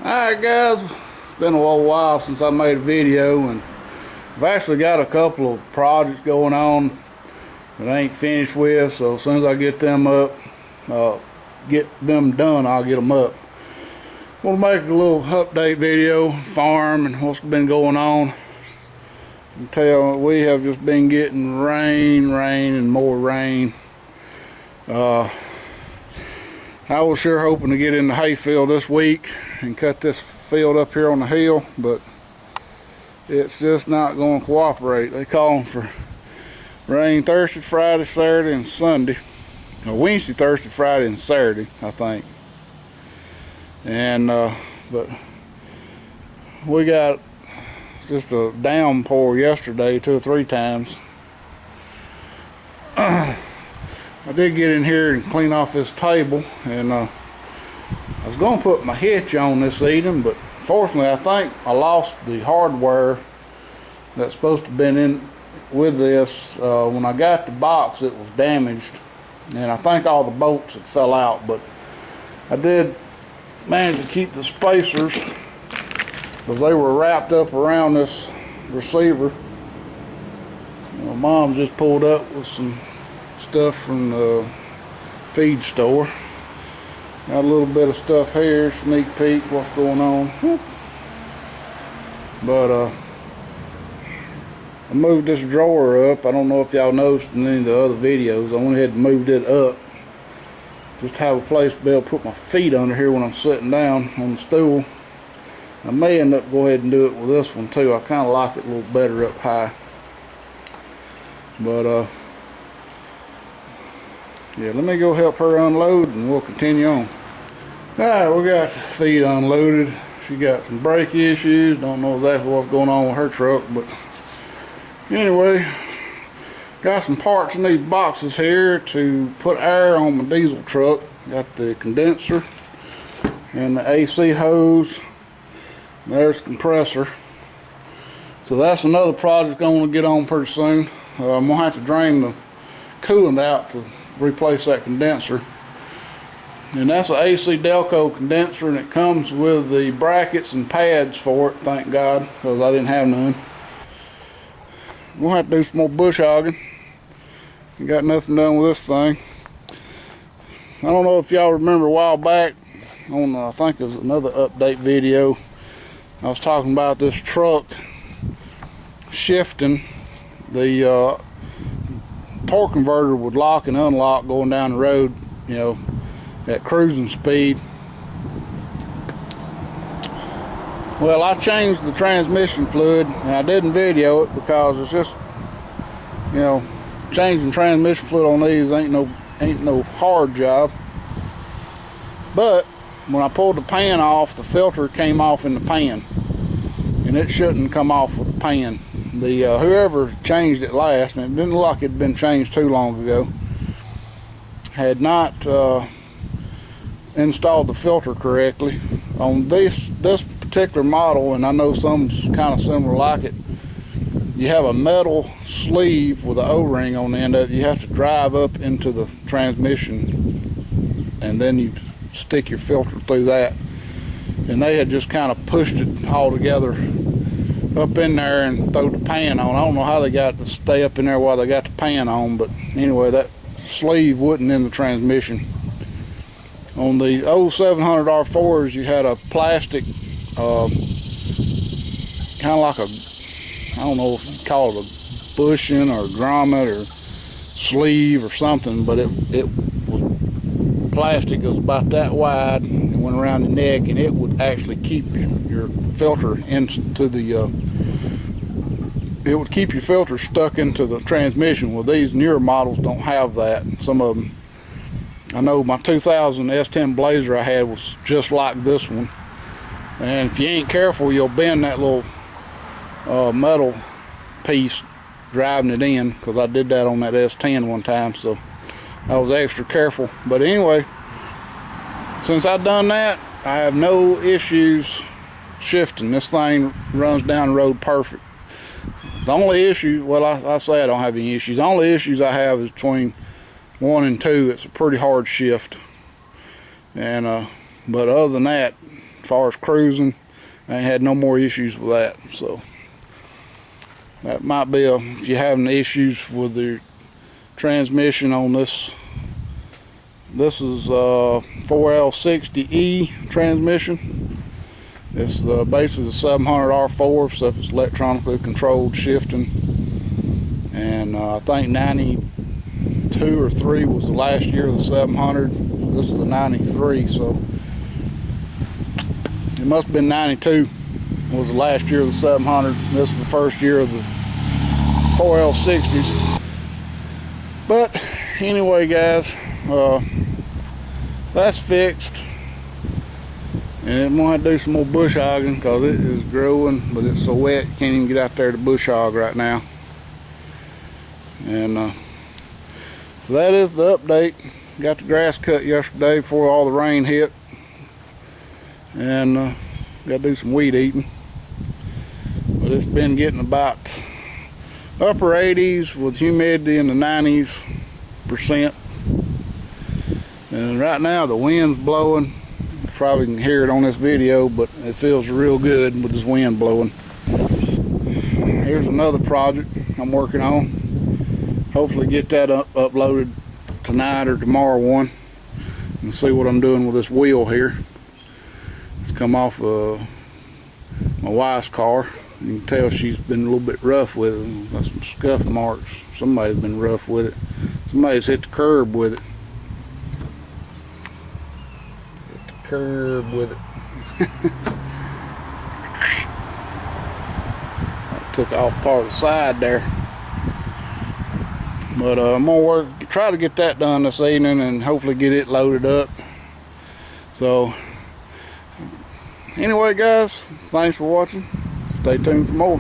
Alright guys, it's been a little while since I made a video, and I've actually got a couple of projects going on that I ain't finished with, so as soon as I get them up, get them done, I'll get them up. I want to make a little update video, farm and what's been going on. You can tell we have just been getting rain and more rain. I was sure hoping to get in the hayfield this week and cut this field up here on the hill, but it's just not going to cooperate. They calling for rain Thursday, Friday, Saturday, and Sunday. Or Wednesday, Thursday, Friday, and Saturday, I think. And but we got just a downpour yesterday 2 or 3 times. I did get in here and clean off this table, and I was going to put my hitch on this evening, but fortunately I think I lost the hardware that's supposed to have been in with this. When I got the box, it was damaged, and I think all the bolts had fell out, but I did manage to keep the spacers because they were wrapped up around this receiver. Mom just pulled up with some stuff from the feed store. Got a little bit of stuff here, sneak peek what's going on. But I moved this drawer up. I don't know if y'all noticed in any of the other videos. I went ahead and moved it up just to have a place to be able to put my feet under here when I'm sitting down on the stool. I may end up go ahead and do it with this one too. I kind of like it a little better up high. But yeah, let me go help her unload and we'll continue on. Alright, we got the feet unloaded. She got some brake issues. Don't know exactly what's going on with her truck, but anyway, got some parts in these boxes here to put air on my diesel truck. Got the condenser and the AC hose. There's the compressor. So that's another project I'm going to get on pretty soon. I'm going to have to drain the coolant out to replace that condenser. And that's an AC Delco condenser, and it comes with the brackets and pads for it, thank God, because I didn't have none. I'm going to have to do some more bush hogging. Got nothing done with this thing. I don't know if y'all remember a while back on I think it was another update video, I was talking about this truck shifting. The torque converter would lock and unlock going down the road, you know, at cruising speed. Well, I changed the transmission fluid, and I didn't video it because it's just, you know, changing transmission fluid on these ain't no hard job. But when I pulled the pan off, the filter came off in the pan, and it shouldn't come off with the pan. The whoever changed it last, and it didn't look like it had been changed too long ago, had not installed the filter correctly on this particular model, and I know some's kind of similar like it. You have a metal sleeve with an O-ring on the end of it. You have to drive up into the transmission, and then you stick your filter through that. And they had just kind of pushed it all together up in there and throw the pan on. I don't know how they got to stay up in there while they got the pan on, but anyway, that sleeve wasn't in the transmission. On the old 700 R4s, you had a plastic, kind of like a, I don't know if you call it a bushing or a grommet or sleeve or something, but it was plastic. It was about that wide. It went around the neck, and it would actually keep your filter into the it would keep your filter stuck into the transmission. Well, these newer models don't have that. Some of them, I know my 2000 S10 Blazer I had was just like this one, and if you ain't careful, you'll bend that little metal piece driving it in, because I did that on that S10 one time, so I was extra careful. But anyway, since I've done that, I have no issues shifting. This thing runs down the road perfect. The only issue, well, I say I don't have any issues. The only issues I have is between 1 and 2. It's a pretty hard shift, and but other than that, as far as cruising, I ain't had no more issues with that. So that might be if you're having issues with the transmission on this. This is 4L60E transmission. It's basically the 700 R4, except it's electronically controlled shifting. And I think 92 or 3 was the last year of the 700. This is the 93, so it must have been 92 was the last year of the 700. This is the first year of the 4L60s. But anyway, guys, that's fixed. And I'm gonna have to do some more bush hogging because it is growing, but it's so wet you can't even get out there to bush hog right now. And so that is the update. Got the grass cut yesterday before all the rain hit, and got to do some weed eating. But it's been getting about upper 80s with humidity in the 90s%. And right now the wind's blowing. You probably can hear it on this video, but it feels real good with this wind blowing. Here's another project I'm working on. Hopefully get that uploaded tonight or tomorrow one, and see what I'm doing with this wheel here. It's come off my wife's car. You can tell she's been a little bit rough with it. Got some scuff marks. Somebody's been rough with it. Somebody's hit the curb with it. Hit the curb with it. I took off part of the side there. But I'm gonna try to get that done this evening and hopefully get it loaded up. So anyway, guys, thanks for watching. Stay tuned for more.